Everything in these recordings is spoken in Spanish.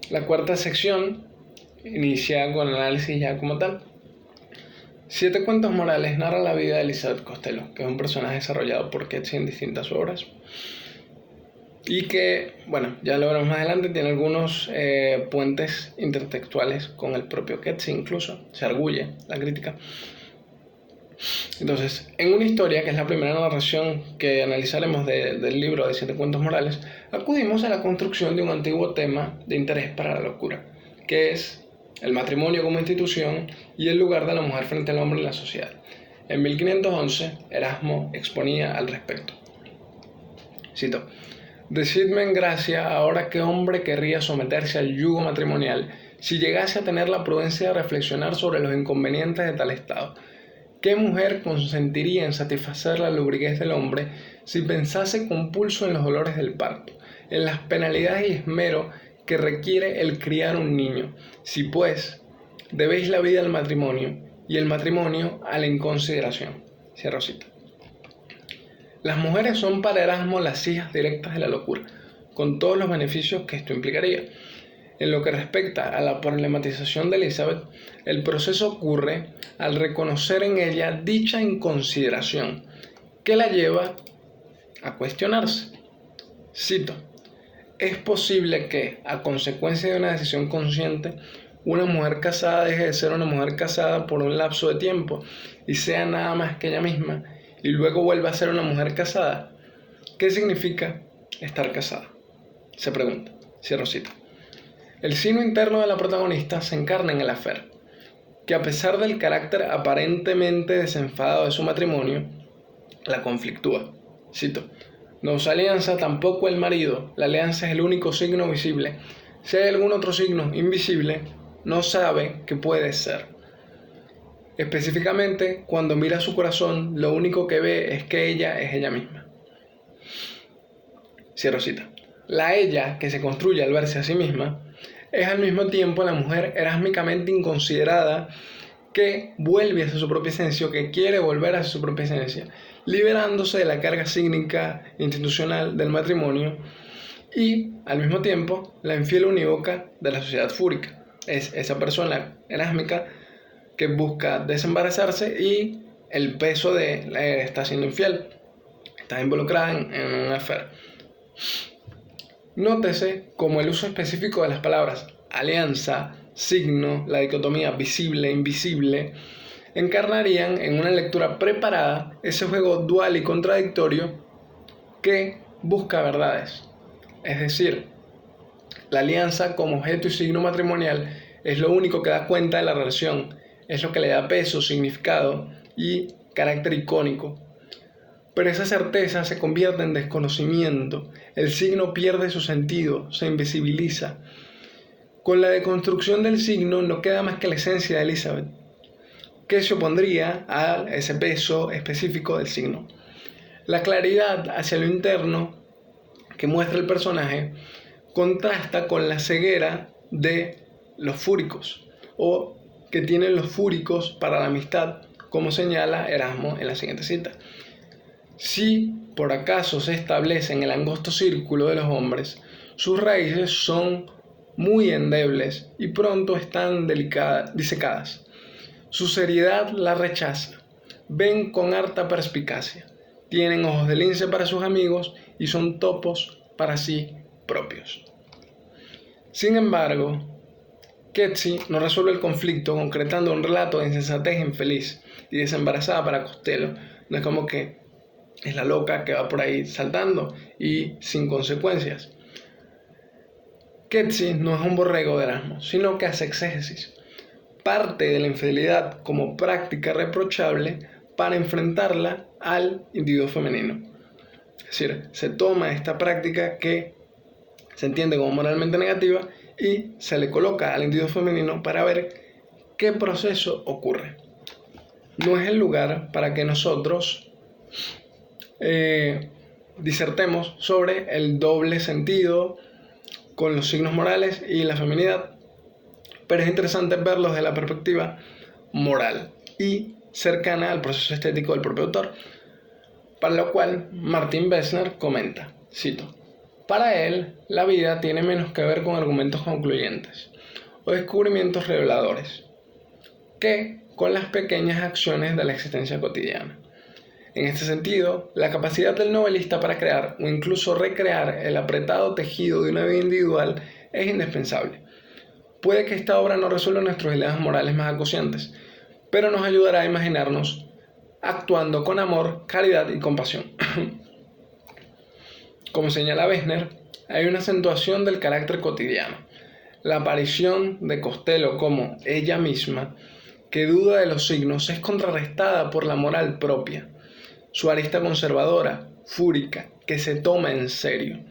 La cuarta sección inicia con el análisis ya como tal. 7 cuentos morales narran la vida de Elizabeth Costello, que es un personaje desarrollado por Keatsi en distintas obras. Y que, bueno, ya lo veremos más adelante, tiene algunos puentes intertextuales con el propio Keatsi, incluso se arguye la crítica. Entonces, en una historia, que es la primera narración que analizaremos del libro de 7 cuentos morales, acudimos a la construcción de un antiguo tema de interés para la locura, que es el matrimonio como institución y el lugar de la mujer frente al hombre en la sociedad. En 1511, Erasmo exponía al respecto. Cito: «Decidme en gracia ahora qué hombre querría someterse al yugo matrimonial si llegase a tener la prudencia de reflexionar sobre los inconvenientes de tal estado. ¿Qué mujer consentiría en satisfacer la lubriquez del hombre si pensase con pulso en los dolores del parto, en las penalidades y esmero que requiere el criar un niño? Si pues debéis la vida al matrimonio y el matrimonio a la inconsideración». Cierro cita. Las mujeres son para Erasmo las hijas directas de la locura, con todos los beneficios que esto implicaría. En lo que respecta a la problematización de Elizabeth, el proceso ocurre al reconocer en ella dicha inconsideración, que la lleva a cuestionarse. Cito: «¿Es posible que, a consecuencia de una decisión consciente, una mujer casada deje de ser una mujer casada por un lapso de tiempo y sea nada más que ella misma, y luego vuelva a ser una mujer casada? ¿Qué significa estar casada?», se pregunta. Cierro cita. El sino interno de la protagonista se encarna en el Afer, que a pesar del carácter aparentemente desenfadado de su matrimonio, la conflictúa. Cito: «No usa alianza tampoco el marido, la alianza es el único signo visible. Si hay algún otro signo invisible, no sabe qué puede ser. Específicamente, cuando mira su corazón, lo único que ve es que ella es ella misma». Cierro cita. La ella que se construye al verse a sí misma es al mismo tiempo la mujer erásmicamente inconsiderada que vuelve hacia su propia esencia, o que quiere volver hacia su propia esencia, liberándose de la carga sígnica institucional del matrimonio, y al mismo tiempo la infiel unívoca de la sociedad fúrica. Es esa persona erásmica que busca desembarazarse y el peso de está siendo infiel, está involucrada en una affair. Nótese como el uso específico de las palabras alianza, signo, la dicotomía visible-invisible, encarnarían en una lectura preparada ese juego dual y contradictorio que busca verdades. Es decir, la alianza como objeto y signo matrimonial es lo único que da cuenta de la relación, es lo que le da peso, significado y carácter icónico. Pero esa certeza se convierte en desconocimiento, el signo pierde su sentido, se invisibiliza. Con la deconstrucción del signo no queda más que la esencia de Elizabeth, que se opondría a ese peso específico del signo. La claridad hacia lo interno que muestra el personaje contrasta con la ceguera de los fúricos, o que tienen los fúricos para la amistad, como señala Erasmo en la siguiente cita. Si por acaso se establece en el angosto círculo de los hombres, sus raíces son muy endebles y pronto están disecadas. Su seriedad la rechaza, ven con harta perspicacia, tienen ojos de lince para sus amigos y son topos para sí propios. Sin embargo, Keatsi no resuelve el conflicto concretando un relato de insensatez infeliz y desembarazada para Costello. No es como que es la loca que va por ahí saltando y sin consecuencias. Keatsi no es un borrego de Erasmo, sino que hace exégesis. Parte de la infidelidad como práctica reprochable para enfrentarla al individuo femenino. Es decir, se toma esta práctica que se entiende como moralmente negativa y se le coloca al individuo femenino para ver qué proceso ocurre. No es el lugar para que nosotros disertemos sobre el doble sentido con los signos morales y la feminidad, pero es interesante verlos desde la perspectiva moral y cercana al proceso estético del propio autor, para lo cual Martin Besner comenta, cito: Para él, la vida tiene menos que ver con argumentos concluyentes o descubrimientos reveladores que con las pequeñas acciones de la existencia cotidiana. En este sentido, la capacidad del novelista para crear o incluso recrear el apretado tejido de una vida individual es indispensable. Puede que esta obra no resuelva nuestros dilemas morales más acuciantes, pero nos ayudará a imaginarnos actuando con amor, caridad y compasión. Como señala Wessner, hay una acentuación del carácter cotidiano. La aparición de Costello como ella misma, que duda de los signos, es contrarrestada por la moral propia, su arista conservadora, fúrica, que se toma en serio.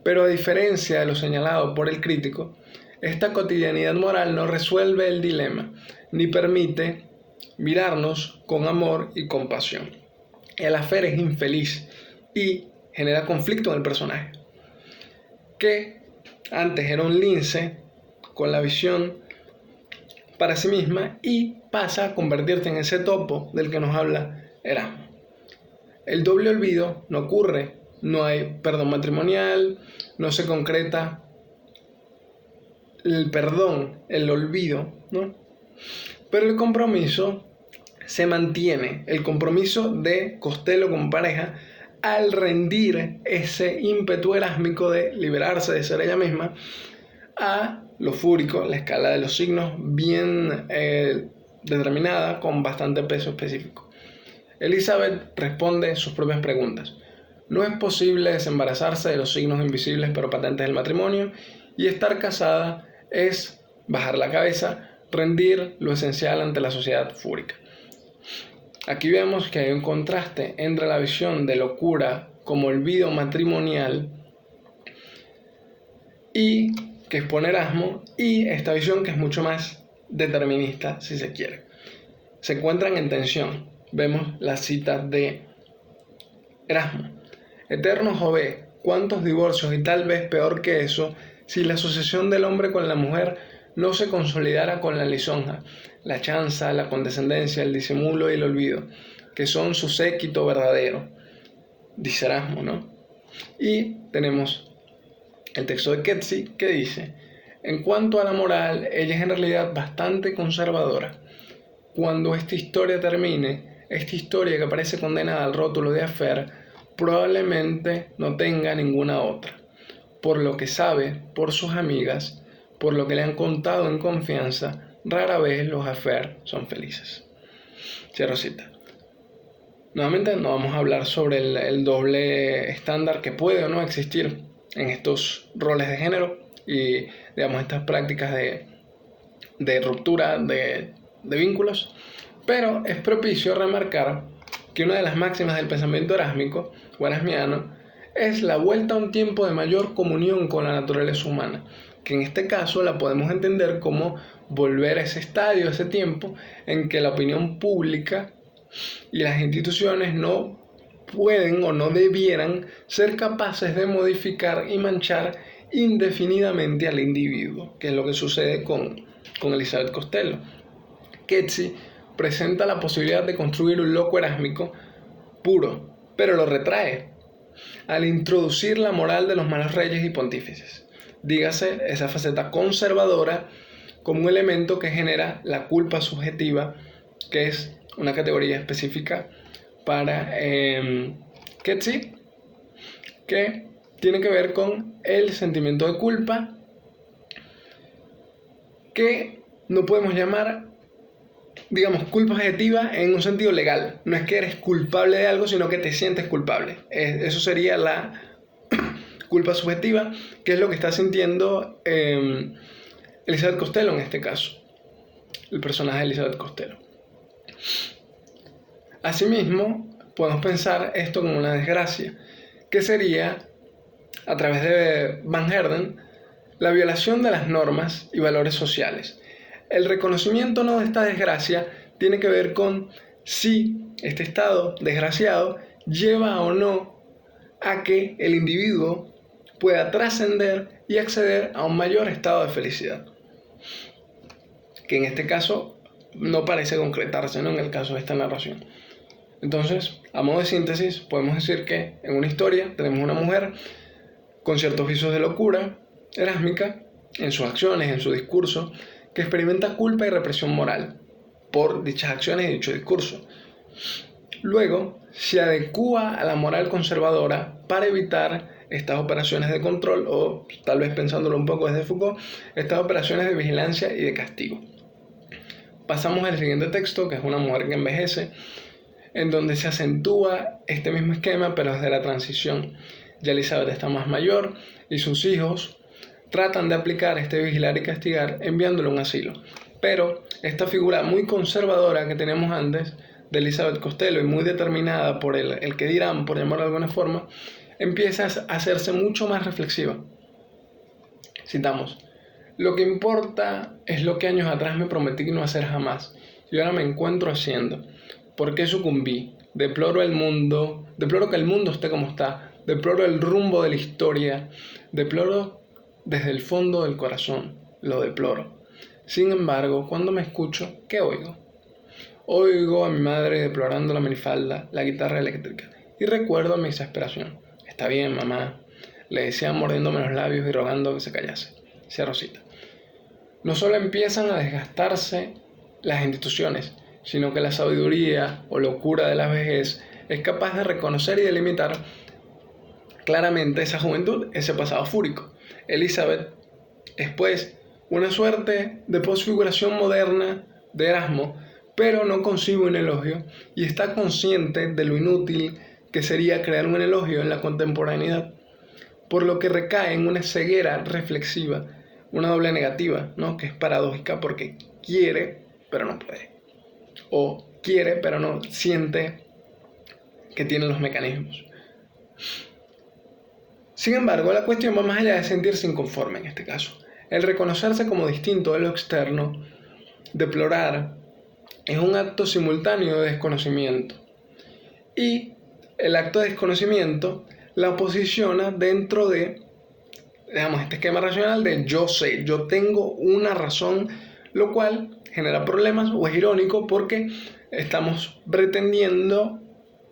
Pero a diferencia de lo señalado por el crítico, esta cotidianidad moral no resuelve el dilema, ni permite mirarnos con amor y compasión. El afer es infeliz y genera conflicto en el personaje, que antes era un lince con la visión para sí misma y pasa a convertirse en ese topo del que nos habla Erasmo. El doble olvido no ocurre, no hay perdón matrimonial, no se concreta el perdón, el olvido, ¿no? Pero el compromiso se mantiene, el compromiso de Costello con pareja, al rendir ese ímpetu erásmico de liberarse de ser ella misma a lo fúrico, la escala de los signos bien determinada con bastante peso específico. Elizabeth responde sus propias preguntas. No es posible desembarazarse de los signos invisibles pero patentes del matrimonio, y estar casada es bajar la cabeza, rendir lo esencial ante la sociedad fúrica. Aquí vemos que hay un contraste entre la visión de locura como olvido matrimonial y que expone Erasmo, y esta visión que es mucho más determinista, si se quiere. Se encuentran en tensión. Vemos la cita de Erasmo. Eterno Jove, cuántos divorcios, y tal vez peor que eso, si la asociación del hombre con la mujer no se consolidara con la lisonja, la chanza, la condescendencia, el disimulo y el olvido, que son su séquito verdadero, dice Erasmo, ¿no? Y tenemos el texto de Keatsi que dice: en cuanto a la moral, ella es en realidad bastante conservadora. Cuando esta historia termine, esta historia que parece condenada al rótulo de affair, probablemente no tenga ninguna otra. Por lo que sabe, por sus amigas, por lo que le han contado en confianza, rara vez los affairs son felices. Cierro cita. Nuevamente no vamos a hablar sobre el doble estándar que puede o no existir en estos roles de género y, digamos, estas prácticas de ruptura de vínculos, pero es propicio remarcar que una de las máximas del pensamiento erásmico o erasmiano es la vuelta a un tiempo de mayor comunión con la naturaleza humana, que en este caso la podemos entender como volver a ese estadio, a ese tiempo en que la opinión pública y las instituciones no pueden o no debieran ser capaces de modificar y manchar indefinidamente al individuo, que es lo que sucede con Elizabeth Costello. Keatsi presenta la posibilidad de construir un loco erásmico puro, pero lo retrae al introducir la moral de los malos reyes y pontífices. Dígase, esa faceta conservadora como un elemento que genera la culpa subjetiva, que es una categoría específica para Keatsi, que tiene que ver con el sentimiento de culpa, que no podemos llamar, digamos, culpa objetiva en un sentido legal. No es que eres culpable de algo, sino que te sientes culpable. Eso sería la culpa subjetiva, que es lo que está sintiendo Elizabeth Costello en este caso, el personaje de Elizabeth Costello. Asimismo, podemos pensar esto como una desgracia, que sería, a través de Van Heerden, la violación de las normas y valores sociales. El reconocimiento no de esta desgracia tiene que ver con si este estado desgraciado lleva o no a que el individuo pueda trascender y acceder a un mayor estado de felicidad, que en este caso no parece concretarse, ¿no?, en el caso de esta narración. Entonces, a modo de síntesis, podemos decir que en una historia tenemos una mujer con ciertos visos de locura erásmica en sus acciones, en su discurso, que experimenta culpa y represión moral por dichas acciones y dicho discurso. Luego, se adecúa a la moral conservadora para evitar estas operaciones de control o, tal vez pensándolo un poco desde Foucault, estas operaciones de vigilancia y de castigo. Pasamos al siguiente texto, que es Una mujer que envejece, en donde se acentúa este mismo esquema, pero desde la transición. Ya Elizabeth está más mayor y sus hijos tratan de aplicar este vigilar y castigar enviándole a un asilo. Pero esta figura muy conservadora que teníamos antes de Elizabeth Costello y muy determinada por el que dirán, por llamarlo de alguna forma, empieza a hacerse mucho más reflexiva. Citamos: lo que importa es lo que años atrás me prometí no hacer jamás, y ahora me encuentro haciendo. ¿Por qué sucumbí? Deploro que el mundo esté como está, deploro el rumbo de la historia, deploro desde el fondo del corazón, lo deploro. Sin embargo, cuando me escucho, ¿qué oigo? Oigo a mi madre deplorando la minifalda, la guitarra eléctrica, y recuerdo mi exasperación. Está bien, mamá, le decía mordiéndome los labios y rogando que se callase. Cierro cita. No solo empiezan a desgastarse las instituciones, sino que la sabiduría o locura de la vejez es capaz de reconocer y delimitar claramente esa juventud, ese pasado fúrico. Elizabeth es pues una suerte de posfiguración moderna de Erasmo, pero no concibe un elogio y está consciente de lo inútil que sería crear un elogio en la contemporaneidad, por lo que recae en una ceguera reflexiva, una doble negativa, ¿no? Que es paradójica porque quiere, pero no puede, o quiere, pero no siente que tiene los mecanismos. Sin embargo, la cuestión va más allá de sentirse inconforme en este caso. El reconocerse como distinto de lo externo, deplorar, es un acto simultáneo de desconocimiento. Y el acto de desconocimiento la posiciona dentro de, digamos, este esquema racional de yo sé, yo tengo una razón, lo cual genera problemas o es irónico porque estamos pretendiendo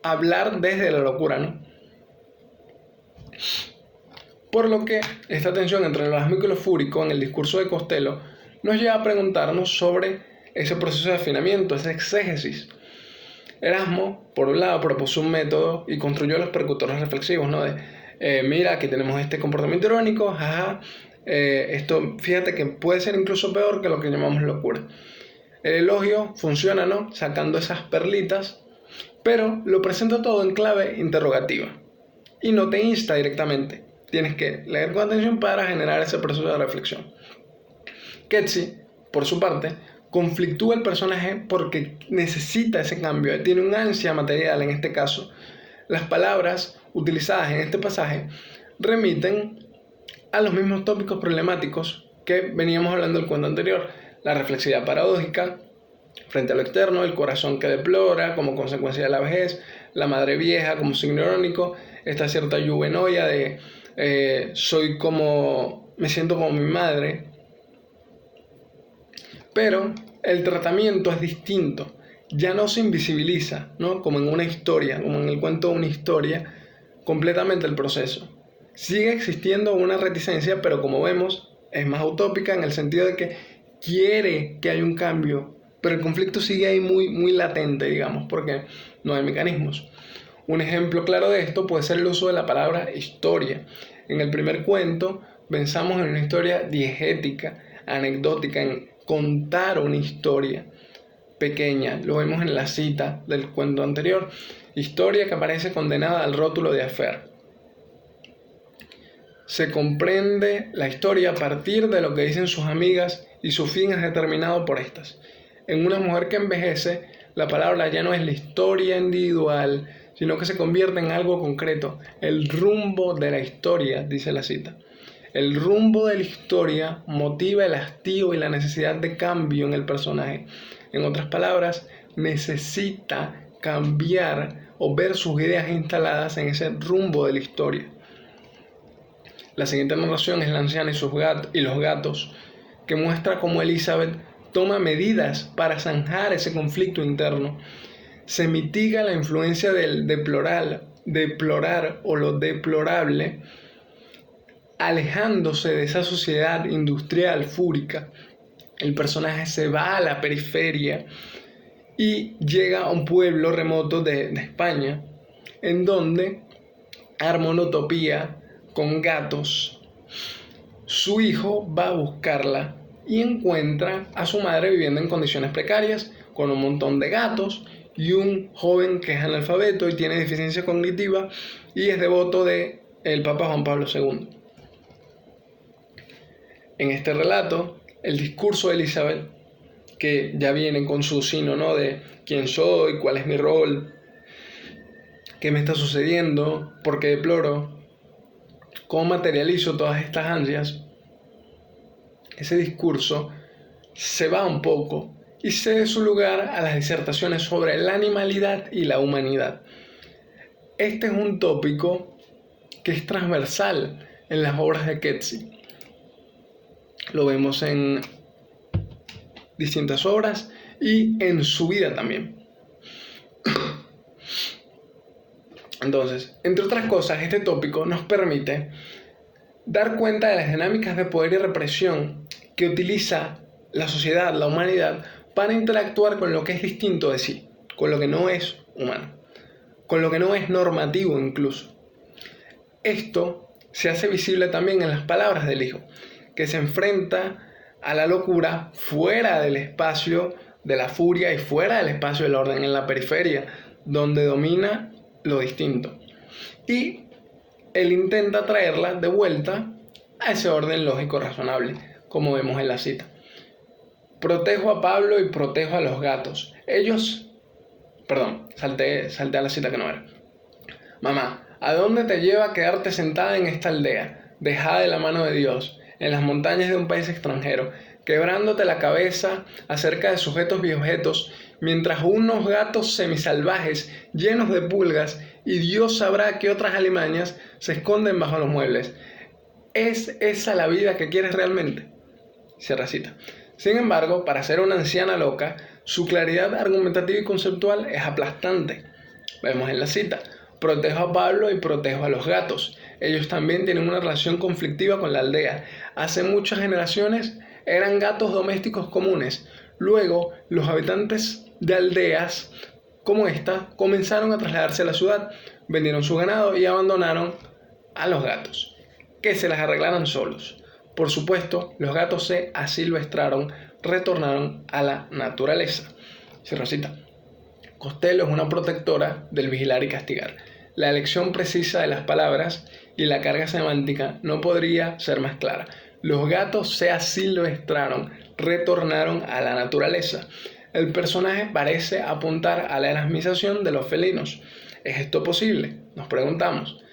hablar desde la locura, ¿no? Por lo que esta tensión entre lo erásmico y lo fúrico en el discurso de Costello nos lleva a preguntarnos sobre ese proceso de afinamiento, esa exégesis. Erasmo, por un lado, propuso un método y construyó los percutores reflexivos, ¿no? Mira, aquí tenemos este comportamiento irónico, jaja, esto, fíjate que puede ser incluso peor que lo que llamamos locura. El elogio funciona, ¿no? Sacando esas perlitas, pero lo presenta todo en clave interrogativa y no te insta directamente. Tienes que leer con atención para generar ese proceso de reflexión. Ketsi, por su parte, conflictúa el personaje porque necesita ese cambio, tiene un ansia material en este caso. Las palabras utilizadas en este pasaje remiten a los mismos tópicos problemáticos que veníamos hablando del cuento anterior: la reflexividad paradójica frente a lo externo, el corazón que deplora como consecuencia de la vejez, la madre vieja como signo irónico, esta cierta juvenoia de me siento como mi madre. Pero el tratamiento es distinto, ya no se invisibiliza, ¿no? Como en una historia, como en el cuento de una historia, completamente el proceso. Sigue existiendo una reticencia, pero como vemos, es más utópica en el sentido de que quiere que haya un cambio, pero el conflicto sigue ahí muy, muy latente, digamos, porque no hay mecanismos. Un ejemplo claro de esto puede ser el uso de la palabra historia. En el primer cuento pensamos en una historia diegética, anecdótica, en contar una historia pequeña. Lo vemos en la cita del cuento anterior. Historia que aparece condenada al rótulo de affair. Se comprende la historia a partir de lo que dicen sus amigas y su fin es determinado por estas. En Una mujer que envejece, la palabra ya no es la historia individual, sino que se convierte en algo concreto. El rumbo de la historia, dice la cita. El rumbo de la historia motiva el hastío y la necesidad de cambio en el personaje. En otras palabras, necesita cambiar o ver sus ideas instaladas en ese rumbo de la historia. La siguiente narración es La anciana y los gatos, que muestra cómo Elizabeth toma medidas para zanjar ese conflicto interno. Se mitiga la influencia del deplorar o lo deplorable alejándose de esa sociedad industrial fúrica, el personaje se va a la periferia y llega a un pueblo remoto de España, en donde arma una utopía con gatos. Su hijo va a buscarla y encuentra a su madre viviendo en condiciones precarias, con un montón de gatos y un joven que es analfabeto y tiene deficiencia cognitiva y es devoto de el Papa Juan Pablo II. En este relato, el discurso de Elizabeth, que ya viene con su signo, ¿no?, de quién soy, cuál es mi rol, qué me está sucediendo, por qué deploro, cómo materializo todas estas ansias, ese discurso se va un poco y cede su lugar a las disertaciones sobre la animalidad y la humanidad. Este es un tópico que es transversal en las obras de Keatsi. Lo vemos en distintas obras y en su vida también. Entonces, entre otras cosas, este tópico nos permite dar cuenta de las dinámicas de poder y represión que utiliza la sociedad, la humanidad, para interactuar con lo que es distinto de sí, con lo que no es humano, con lo que no es normativo incluso. Esto se hace visible también en las palabras del hijo, que se enfrenta a la locura fuera del espacio de la furia y fuera del espacio del orden, en la periferia, donde domina lo distinto. Y él intenta traerla de vuelta a ese orden lógico razonable, como vemos en la cita. Protejo a Pablo y protejo a los gatos. Salté a la cita que no era. Mamá, ¿a dónde te lleva quedarte sentada en esta aldea, dejada de la mano de Dios, en las montañas de un país extranjero, quebrándote la cabeza acerca de sujetos y objetos, mientras unos gatos semisalvajes llenos de pulgas y Dios sabrá qué otras alimañas se esconden bajo los muebles? ¿Es esa la vida que quieres realmente? Cierra cita. Sin embargo, para ser una anciana loca, su claridad argumentativa y conceptual es aplastante. Vemos en la cita: protejo a Pablo y protejo a los gatos. Ellos también tienen una relación conflictiva con la aldea. Hace muchas generaciones eran gatos domésticos comunes. Luego, los habitantes de aldeas como esta comenzaron a trasladarse a la ciudad, vendieron su ganado y abandonaron a los gatos, que se las arreglaran solos. Por supuesto, los gatos se asilvestraron, retornaron a la naturaleza. Cierro cita. Costello es una protectora del vigilar y castigar. La elección precisa de las palabras y la carga semántica no podría ser más clara. Los gatos se asilvestraron, retornaron a la naturaleza. El personaje parece apuntar a la erasmización de los felinos. ¿Es esto posible?, nos preguntamos.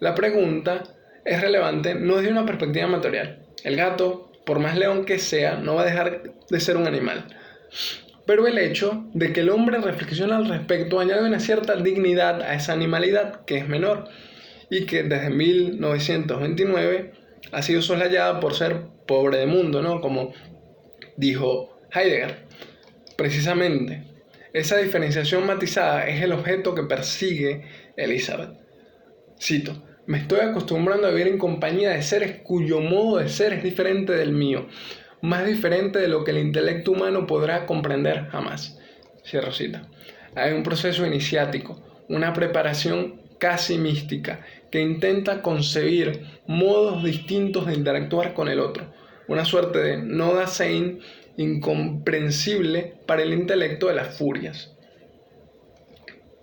La pregunta es relevante no desde una perspectiva material. El gato, por más león que sea, no va a dejar de ser un animal. Pero el hecho de que el hombre reflexiona al respecto añade una cierta dignidad a esa animalidad que es menor y que desde 1929 ha sido soslayada por ser pobre de mundo, ¿no?, como dijo Heidegger. Precisamente, esa diferenciación matizada es el objeto que persigue Elizabeth. Cito: me estoy acostumbrando a vivir en compañía de seres cuyo modo de ser es diferente del mío, más diferente de lo que el intelecto humano podrá comprender jamás. Cierro cita. Hay un proceso iniciático, una preparación casi mística, que intenta concebir modos distintos de interactuar con el otro, una suerte de no Dasein incomprensible para el intelecto de las furias.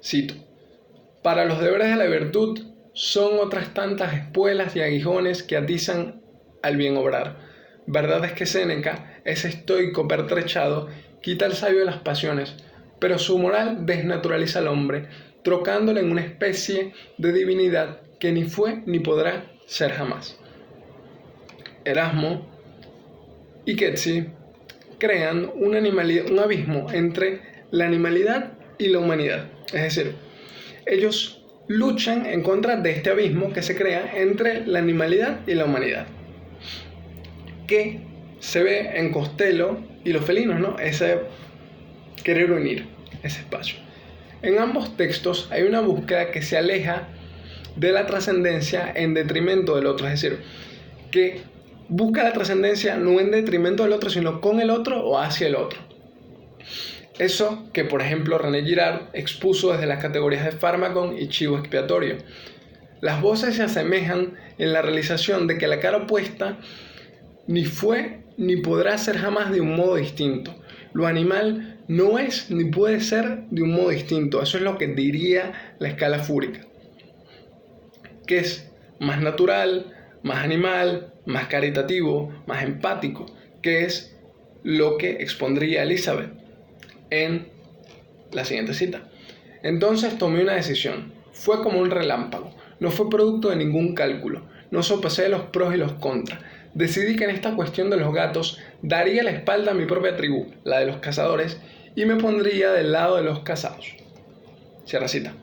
Cito: para los deberes de la virtud son otras tantas espuelas y aguijones que atizan al bien obrar. Verdad es que Séneca, ese estoico pertrechado, quita al sabio de las pasiones, pero su moral desnaturaliza al hombre, trocándole en una especie de divinidad que ni fue ni podrá ser jamás. Erasmo y Keatsi crean un abismo entre la animalidad y la humanidad. Es decir, ellos luchan en contra de este abismo que se crea entre la animalidad y la humanidad, que se ve en Costello y los felinos, ¿no?, ese querer unir ese espacio. En ambos textos hay una búsqueda que se aleja de la trascendencia en detrimento del otro, es decir, que busca la trascendencia no en detrimento del otro, sino con el otro o hacia el otro. Eso que, por ejemplo, René Girard expuso desde las categorías de fármaco y chivo expiatorio. Las voces se asemejan en la realización de que la cara opuesta ni fue ni podrá ser jamás de un modo distinto. Lo animal no es ni puede ser de un modo distinto. Eso es lo que diría la escala fúrica, que es más natural, más animal, más caritativo, más empático, que es lo que expondría Elizabeth en la siguiente cita. Entonces tomé una decisión. Fue como un relámpago. No fue producto de ningún cálculo. No sopesé los pros y los contras. Decidí que en esta cuestión de los gatos daría la espalda a mi propia tribu, la de los cazadores, y me pondría del lado de los cazados. Cierra cita.